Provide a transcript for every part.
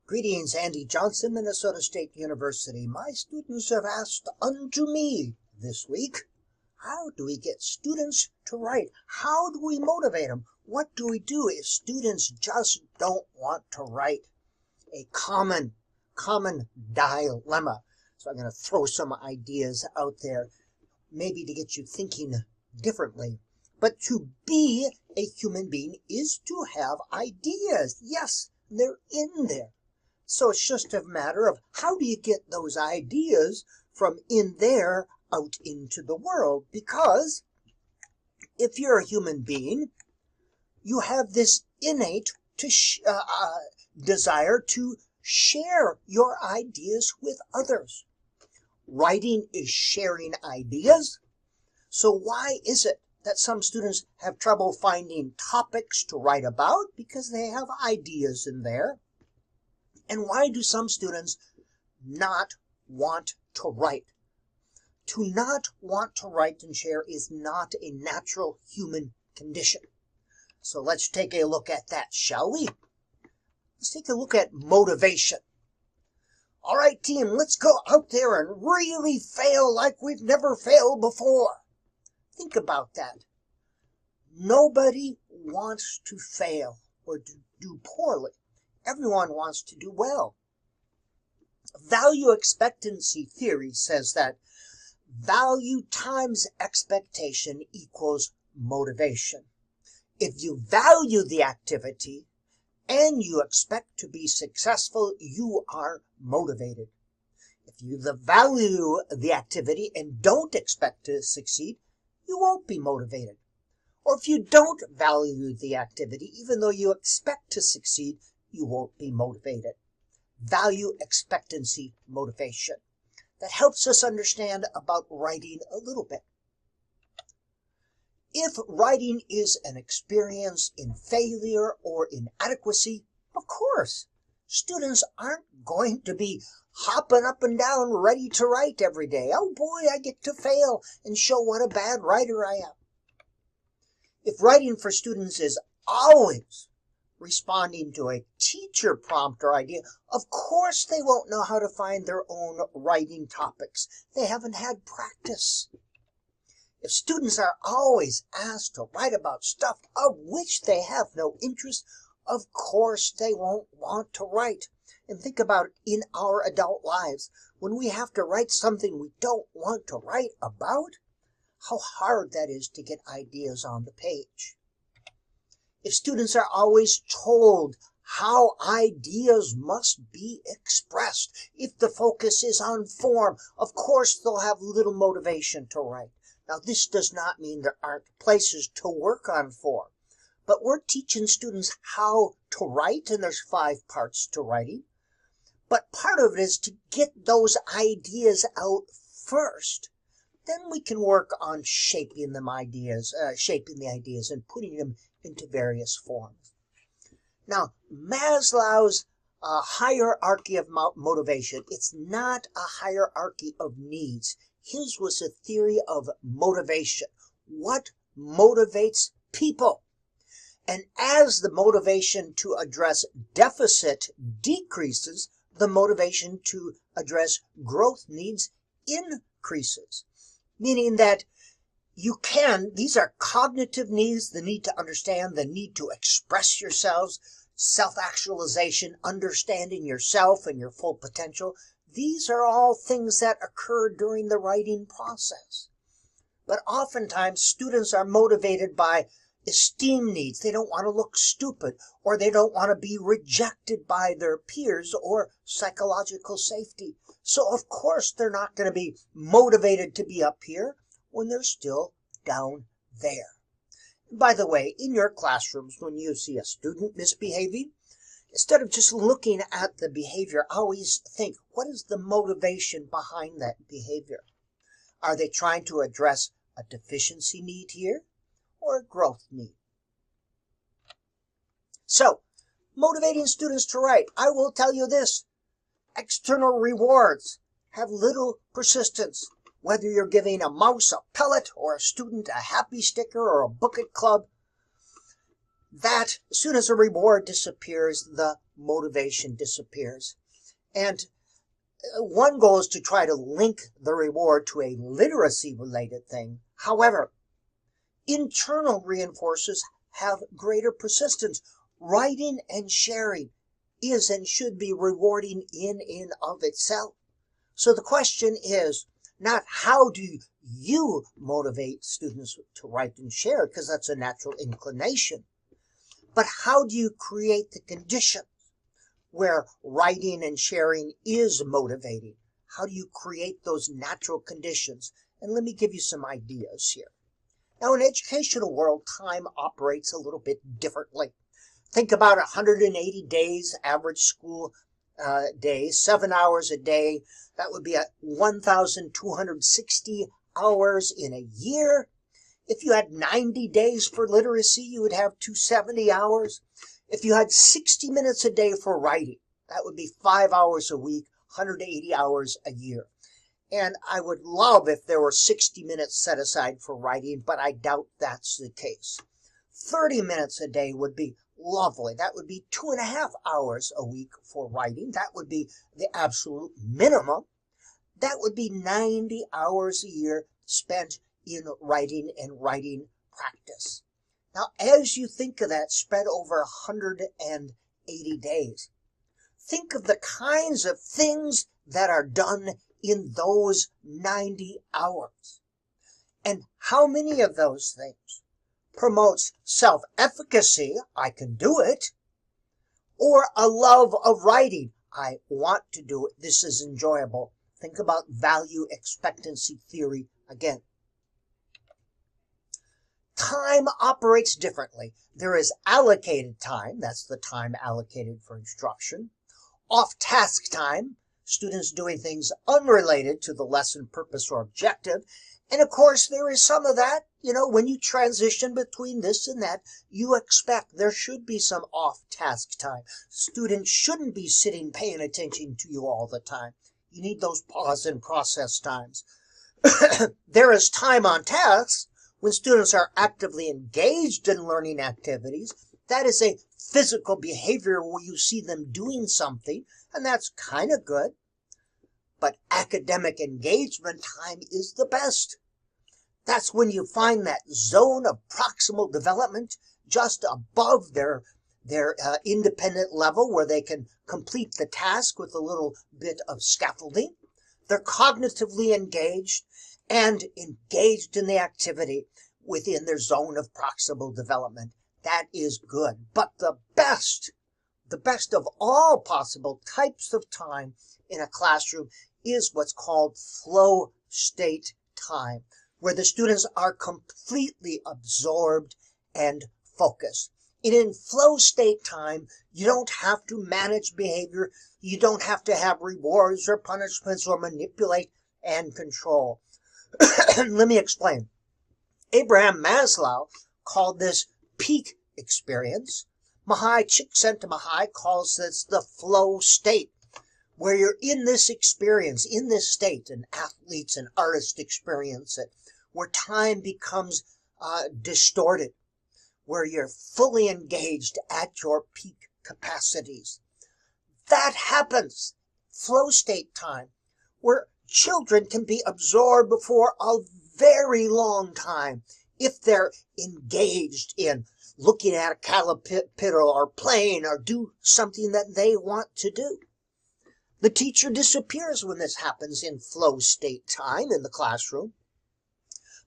Greetings, Andy Johnson, Minnesota State University. My students have asked unto me this week, how do we get students to write? How do we motivate them? What do we do if students just don't want to write? A common dilemma. So I'm going to throw some ideas out there, maybe to get you thinking differently. But to be a human being is to have ideas. Yes, they're in there. So it's just a matter of how do you get those ideas from in there out into the world? Because if you're a human being, you have this innate desire to share your ideas with others. Writing is sharing ideas. So why is it that some students have trouble finding topics to write about? Because they have ideas in there. And why do some students not want to write? To not want to write and share is not a natural human condition. So let's take a look at that, shall we? Let's take a look at motivation. All right, team, let's go out there and really fail like we've never failed before. Think about that. Nobody wants to fail or to do poorly. Everyone wants to do well. Value expectancy theory says that value times expectation equals motivation. If you value the activity and you expect to be successful, you are motivated. If you value the activity and don't expect to succeed, you won't be motivated. Or if you don't value the activity, even though you expect to succeed, you won't be motivated. Value expectancy motivation. That helps us understand about writing a little bit. If writing is an experience in failure or inadequacy, of course, students aren't going to be hopping up and down ready to write every day. Oh boy, I get to fail and show what a bad writer I am. If writing for students is always responding to a teacher prompt or idea, of course they won't know how to find their own writing topics. They haven't had practice. If students are always asked to write about stuff of which they have no interest, of course they won't want to write. And think about it in our adult lives. When we have to write something we don't want to write about, how hard that is to get ideas on the page. If students are always told how ideas must be expressed, if the focus is on form, of course they'll have little motivation to write. Now, this does not mean there aren't places to work on form, but we're teaching students how to write, and there's 5 parts to writing. But part of it is to get those ideas out first. Then we can work on shaping the ideas and putting them into various forms. Now, Maslow's hierarchy of motivation, it's not a hierarchy of needs. His was a theory of motivation. What motivates people? And as the motivation to address deficit decreases, the motivation to address growth needs increases. Meaning that these are cognitive needs, the need to understand, the need to express yourselves, self-actualization, understanding yourself and your full potential. These are all things that occur during the writing process. But oftentimes students are motivated by esteem needs. They don't want to look stupid, or they don't want to be rejected by their peers, or psychological safety. So of course they're not going to be motivated to be up here when they're still down there. By the way, in your classrooms, when you see a student misbehaving, instead of just looking at the behavior, always think, what is the motivation behind that behavior? Are they trying to address a deficiency need here or a growth need? So, motivating students to write. I will tell you this. External rewards have little persistence. Whether you're giving a mouse a pellet or a student a happy sticker or a book at club, that as soon as a reward disappears, the motivation disappears. And one goal is to try to link the reward to a literacy-related thing. However, internal reinforcers have greater persistence. Writing and sharing is and should be rewarding in and of itself. So the question is not how do you motivate students to write and share, because that's a natural inclination, but how do you create the conditions where writing and sharing is motivating? How do you create those natural conditions? And let me give you some ideas here. Now, in the educational world, time operates a little bit differently. Think about 180 days, average school day, 7 hours a day. That would be 1,260 hours in a year. If you had 90 days for literacy, you would have 270 hours. If you had 60 minutes a day for writing, that would be 5 hours a week, 180 hours a year. And I would love if there were 60 minutes set aside for writing, but I doubt that's the case. 30 minutes a day would be lovely. That would be 2.5 hours a week for writing. That would be the absolute minimum. That would be 90 hours a year spent in writing and writing practice. Now, as you think of that spread over 180 days, think of the kinds of things that are done in those 90 hours. And how many of those things promotes self-efficacy, I can do it, or a love of writing, I want to do it, this is enjoyable. Think about value expectancy theory again. Time operates differently. There is allocated time, that's the time allocated for instruction. Off-task time, students doing things unrelated to the lesson purpose or objective. And of course, there is some of that, when you transition between this and that, you expect there should be some off-task time. Students shouldn't be sitting paying attention to you all the time. You need those pause and process times. There is time on task when students are actively engaged in learning activities. That is a physical behavior where you see them doing something, and that's kind of good. But academic engagement time is the best. That's when you find that zone of proximal development just above their independent level where they can complete the task with a little bit of scaffolding. They're cognitively engaged and engaged in the activity within their zone of proximal development. That is good. But the best of all possible types of time in a classroom is what's called flow state time, where the students are completely absorbed and focused. And in flow state time, you don't have to manage behavior. You don't have to have rewards or punishments or manipulate and control. Let me explain. Abraham Maslow called this peak experience. Csikszentmihalyi calls this the flow state, where you're in this experience, in this state, and athletes and artists experience it, where time becomes distorted, where you're fully engaged at your peak capacities. That happens, flow state time, where children can be absorbed for a very long time if they're engaged in looking at a caterpillar or playing or do something that they want to do. The teacher disappears when this happens in flow state time in the classroom.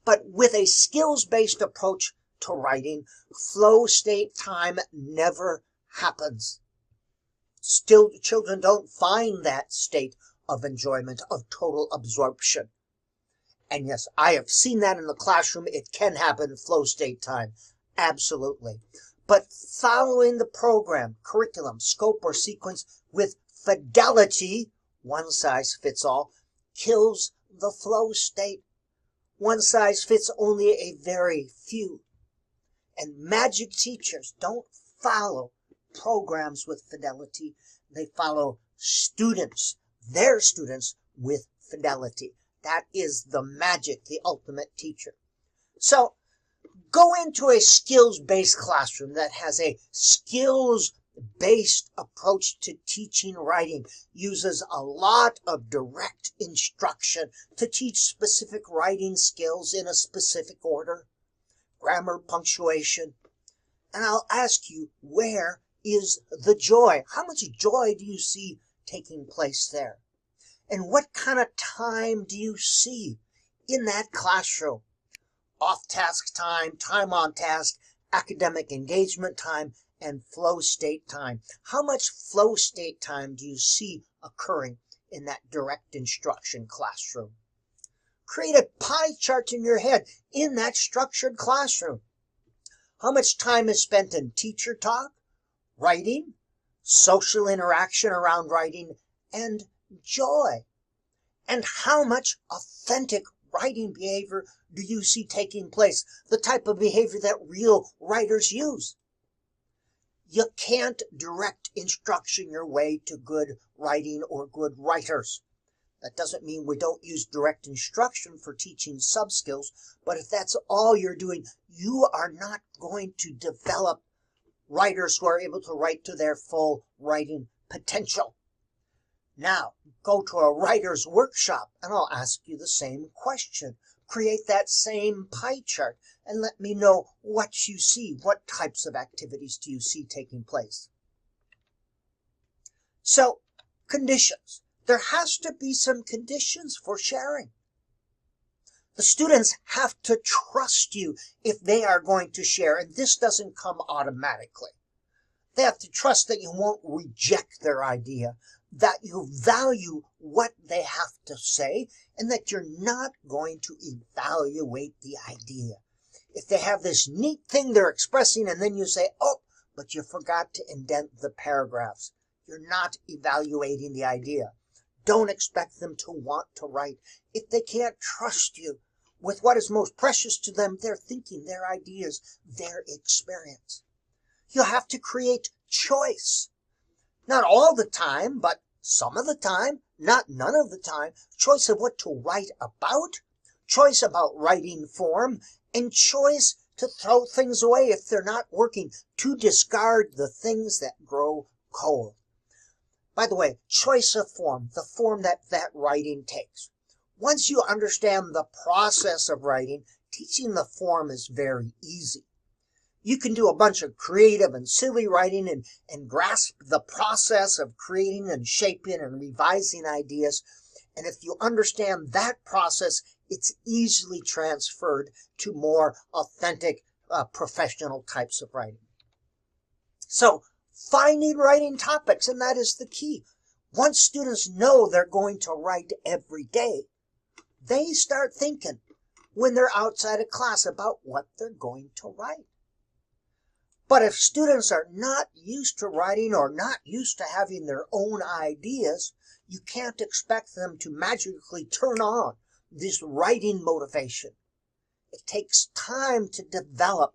But with a skills-based approach to writing, flow state time never happens. Still, children don't find that state of enjoyment, of total absorption. And yes, I have seen that in the classroom. It can happen in flow state time. Absolutely. But following the program, curriculum, scope, or sequence with fidelity, one size fits all, kills the flow state. One size fits only a very few. And magic teachers don't follow programs with fidelity. They follow students, their students, with fidelity. That is the magic, the ultimate teacher. So, go into a skills-based classroom that has a skills based approach to teaching writing uses a lot of direct instruction to teach specific writing skills in a specific order, grammar, punctuation. And I'll ask you, where is the joy? How much joy do you see taking place there? And what kind of time do you see in that classroom? Off-task time, time on task, academic engagement time, and flow state time. How much flow state time do you see occurring in that direct instruction classroom? Create a pie chart in your head in that structured classroom. How much time is spent in teacher talk, writing, social interaction around writing, and joy? And how much authentic writing behavior do you see taking place? The type of behavior that real writers use. You can't direct instruction your way to good writing or good writers. That doesn't mean we don't use direct instruction for teaching sub-skills, but if that's all you're doing, you are not going to develop writers who are able to write to their full writing potential. Now, go to a writer's workshop and I'll ask you the same question. Create that same pie chart and let me know what you see. What types of activities do you see taking place? So, conditions. There has to be some conditions for sharing. The students have to trust you if they are going to share, and this doesn't come automatically. They have to trust that you won't reject their idea, that you value what they have to say, and that you're not going to evaluate the idea. If they have this neat thing they're expressing and then you say, oh, but you forgot to indent the paragraphs, you're not evaluating the idea. Don't expect them to want to write if they can't trust you with what is most precious to them, their thinking, their ideas, their experience. You have to create choice. Not all the time, but some of the time, not none of the time. Choice of what to write about, choice about writing form, and choice to throw things away if they're not working, to discard the things that grow cold. By the way, choice of form, the form that writing takes. Once you understand the process of writing, teaching the form is very easy. You can do a bunch of creative and silly writing and grasp the process of creating and shaping and revising ideas. And if you understand that process, it's easily transferred to more authentic, professional types of writing. So, finding writing topics, and that is the key. Once students know they're going to write every day, they start thinking when they're outside of class about what they're going to write. But if students are not used to writing or not used to having their own ideas, you can't expect them to magically turn on this writing motivation. It takes time to develop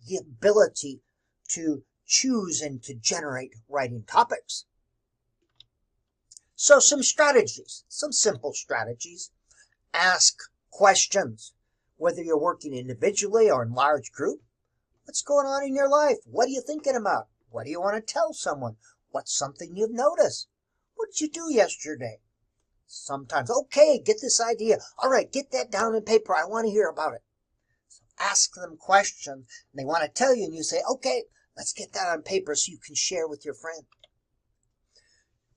the ability to choose and to generate writing topics. So some strategies, some simple strategies. Ask questions, whether you're working individually or in large group. What's going on in your life? What are you thinking about? What do you want to tell someone? What's something you've noticed? What did you do yesterday? Sometimes, okay, get this idea. All right, get that down in paper. I want to hear about it. So ask them questions, and they want to tell you, and you say, okay, let's get that on paper so you can share with your friend.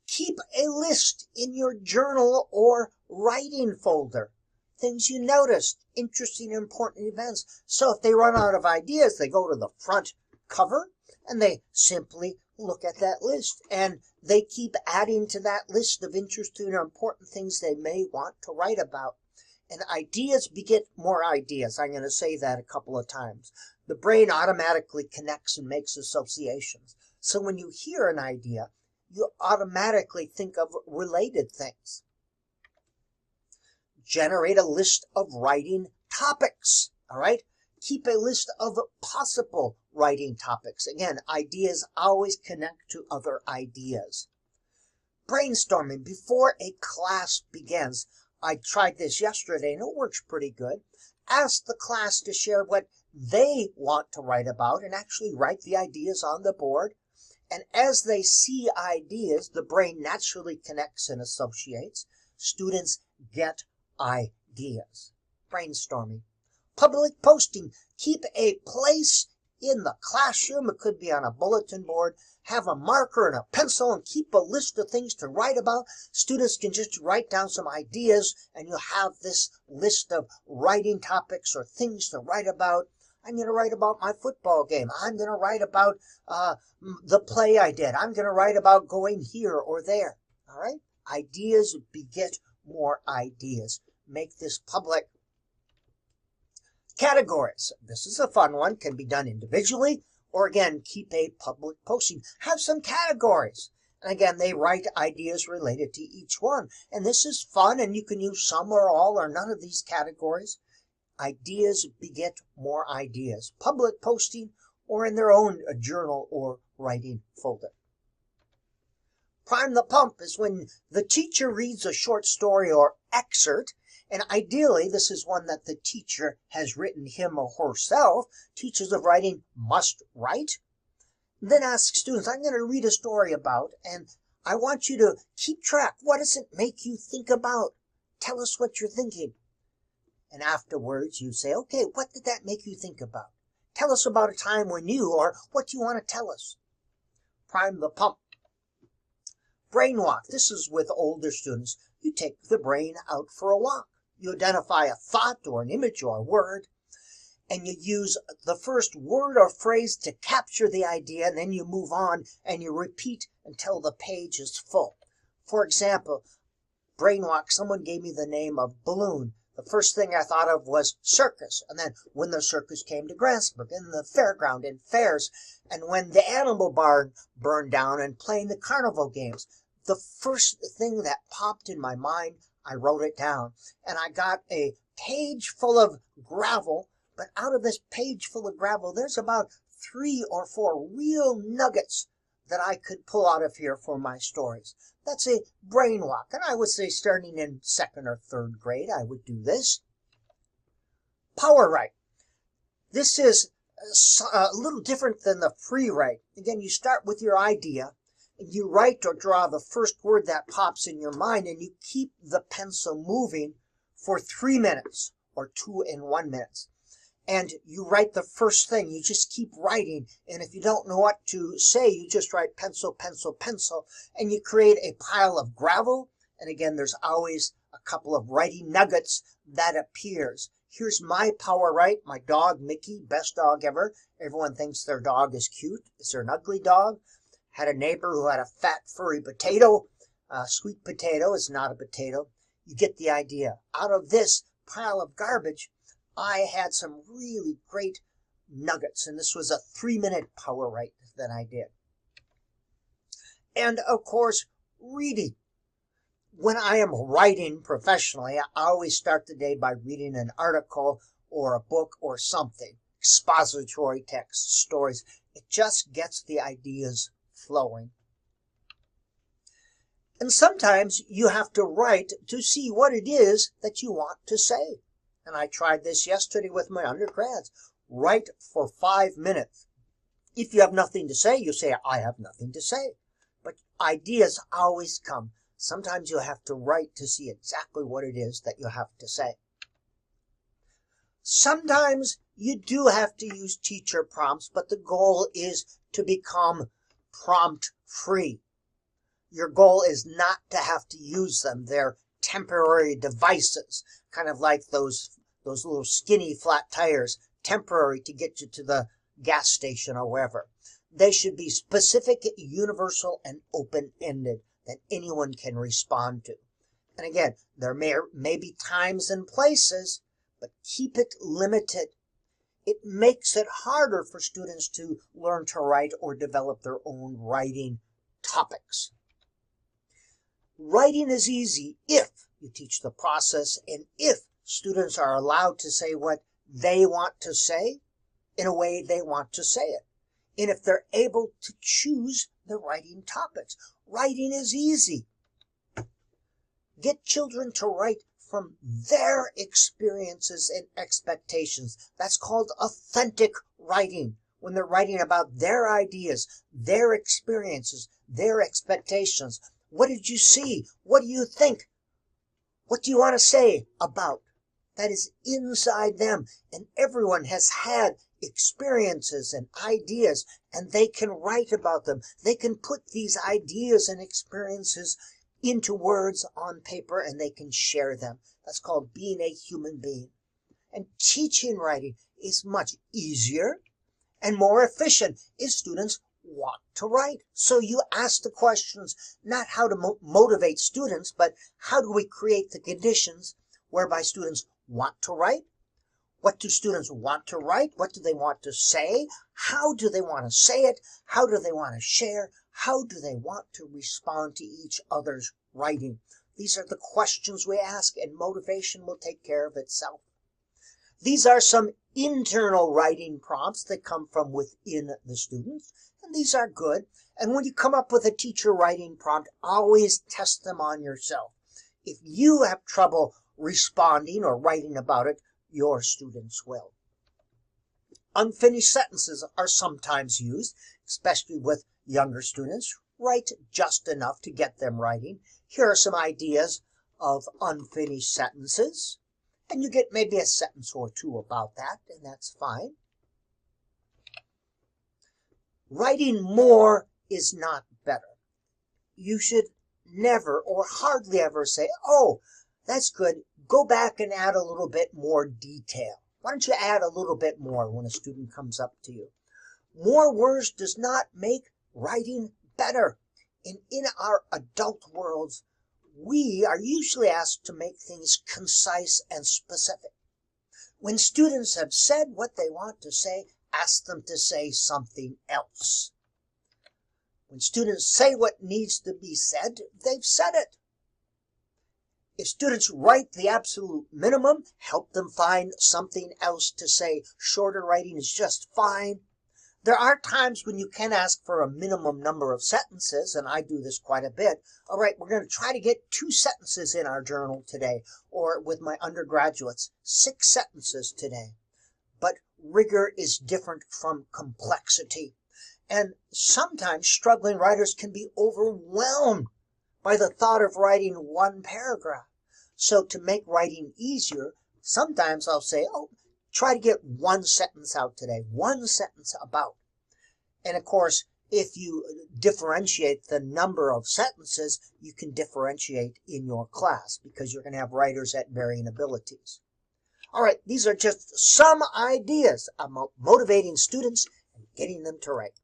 Keep a list in your journal or writing folder. Things you noticed, interesting, important events. So if they run out of ideas, they go to the front cover and they simply look at that list. And they keep adding to that list of interesting or important things they may want to write about. And ideas beget more ideas. I'm going to say that a couple of times. The brain automatically connects and makes associations. So when you hear an idea, you automatically think of related things. Generate a list of writing topics, all right? Keep a list of possible writing topics. Again, ideas always connect to other ideas. Brainstorming before a class begins. I tried this yesterday and it works pretty good. Ask the class to share what they want to write about and actually write the ideas on the board. And as they see ideas, the brain naturally connects and associates. Students get ideas. Brainstorming. Public posting. Keep a place in the classroom. It could be on a bulletin board. Have a marker and a pencil and keep a list of things to write about. Students can just write down some ideas and you'll have this list of writing topics or things to write about. I'm going to write about my football game. I'm going to write about the play I did. I'm going to write about going here or there. All right? Ideas beget more ideas. Make this public. Categories. This is a fun one. Can be done individually, or again, keep a public posting. Have some categories. And again, they write ideas related to each one. And this is fun, and you can use some or all or none of these categories. Ideas beget more ideas. Public posting or in their own journal or writing folder. Prime the pump is when the teacher reads a short story or excerpt, and ideally this is one that the teacher has written him or herself. Teachers of writing must write. Then ask students, I'm going to read a story about, and I want you to keep track. What does it make you think about? Tell us what you're thinking. And afterwards you say, okay, what did that make you think about? Tell us about a time when you, or what do you want to tell us? Prime the pump. Brain walk. This is with older students. You take the brain out for a walk. You identify a thought or an image or a word, and you use the first word or phrase to capture the idea, and then you move on and you repeat until the page is full. For example, brain walk, someone gave me the name of balloon. The first thing I thought of was circus, and then when the circus came to Grantsburg, and the fairground and fairs, and when the animal barn burned down and playing the carnival games. The first thing that popped in my mind, I wrote it down, and I got a page full of gravel, but out of this page full of gravel, there's about 3 or 4 real nuggets that I could pull out of here for my stories. That's a brain walk, and I would say starting in 2nd or 3rd grade, I would do this. Power write. This is a little different than the free write. Again, you start with your idea, and you write or draw the first word that pops in your mind, and you keep the pencil moving for 3 minutes, or 2 and 1 minutes. And you write the first thing. You just keep writing. And if you don't know what to say, you just write pencil, pencil, pencil. And you create a pile of gravel. And again, there's always a couple of writing nuggets that appears. Here's my power write. My dog, Mickey, best dog ever. Everyone thinks their dog is cute. Is there an ugly dog? Had a neighbor who had a fat, furry potato. Sweet potato is not a potato. You get the idea. Out of this pile of garbage, I had some really great nuggets, and this was a 3-minute power write that I did. And of course, reading. When I am writing professionally, I always start the day by reading an article or a book or something. Expository text, stories. It just gets the ideas flowing. And sometimes you have to write to see what it is that you want to say. And I tried this yesterday with my undergrads. Write for 5 minutes. If you have nothing to say, you say, I have nothing to say. But ideas always come. Sometimes you have to write to see exactly what it is that you have to say. Sometimes you do have to use teacher prompts, but the goal is to become prompt-free. Your goal is not to have to use them. They're temporary devices, kind of like those little skinny flat tires, temporary to get you to the gas station or wherever. They should be specific, universal, and open-ended that anyone can respond to. And again, there may be times and places, but keep it limited. It makes it harder for students to learn to write or develop their own writing topics. Writing is easy if you teach the process and if students are allowed to say what they want to say in a way they want to say it. And if they're able to choose the writing topics. Writing is easy. Get children to write from their experiences and expectations. That's called authentic writing, when they're writing about their ideas, their experiences, their expectations. What did you see? What do you think? What do you want to say about? That is inside them. And everyone has had experiences and ideas, and they can write about them. They can put these ideas and experiences into words on paper, and they can share them. That's called being a human being. And teaching writing is much easier and more efficient if students want to write. So you ask the questions, not how to motivate students, but how do we create the conditions whereby students want to write? What do students want to write? What do they want to say? How do they want to say it? How do they want to share? How do they want to respond to each other's writing? These are the questions we ask, and motivation will take care of itself. These are some internal writing prompts that come from within the students, and these are good. And when you come up with a teacher writing prompt, always test them on yourself. If you have trouble responding or writing about it, your students will. Unfinished sentences are sometimes used, especially with younger students. Write just enough to get them writing. Here are some ideas of unfinished sentences. And you get maybe a sentence or two about that, and that's fine. Writing more is not better. You should never or hardly ever say, oh, that's good, go back and add a little bit more detail. Why don't you add a little bit more when a student comes up to you? More words does not make writing better. And in our adult worlds, we are usually asked to make things concise and specific. When students have said what they want to say, ask them to say something else. When students say what needs to be said, they've said it. If students write the absolute minimum, help them find something else to say. Shorter writing is just fine. There are times when you can ask for a minimum number of sentences, and I do this quite a bit. All right, we're going to try to get 2 sentences in our journal today, or with my undergraduates, 6 sentences today. But rigor is different from complexity. And sometimes struggling writers can be overwhelmed by the thought of writing 1 paragraph. So to make writing easier, sometimes I'll say, oh, try to get 1 sentence out today, 1 sentence about. And of course, if you differentiate the number of sentences, you can differentiate in your class because you're going to have writers at varying abilities. All right, these are just some ideas about motivating students and getting them to write.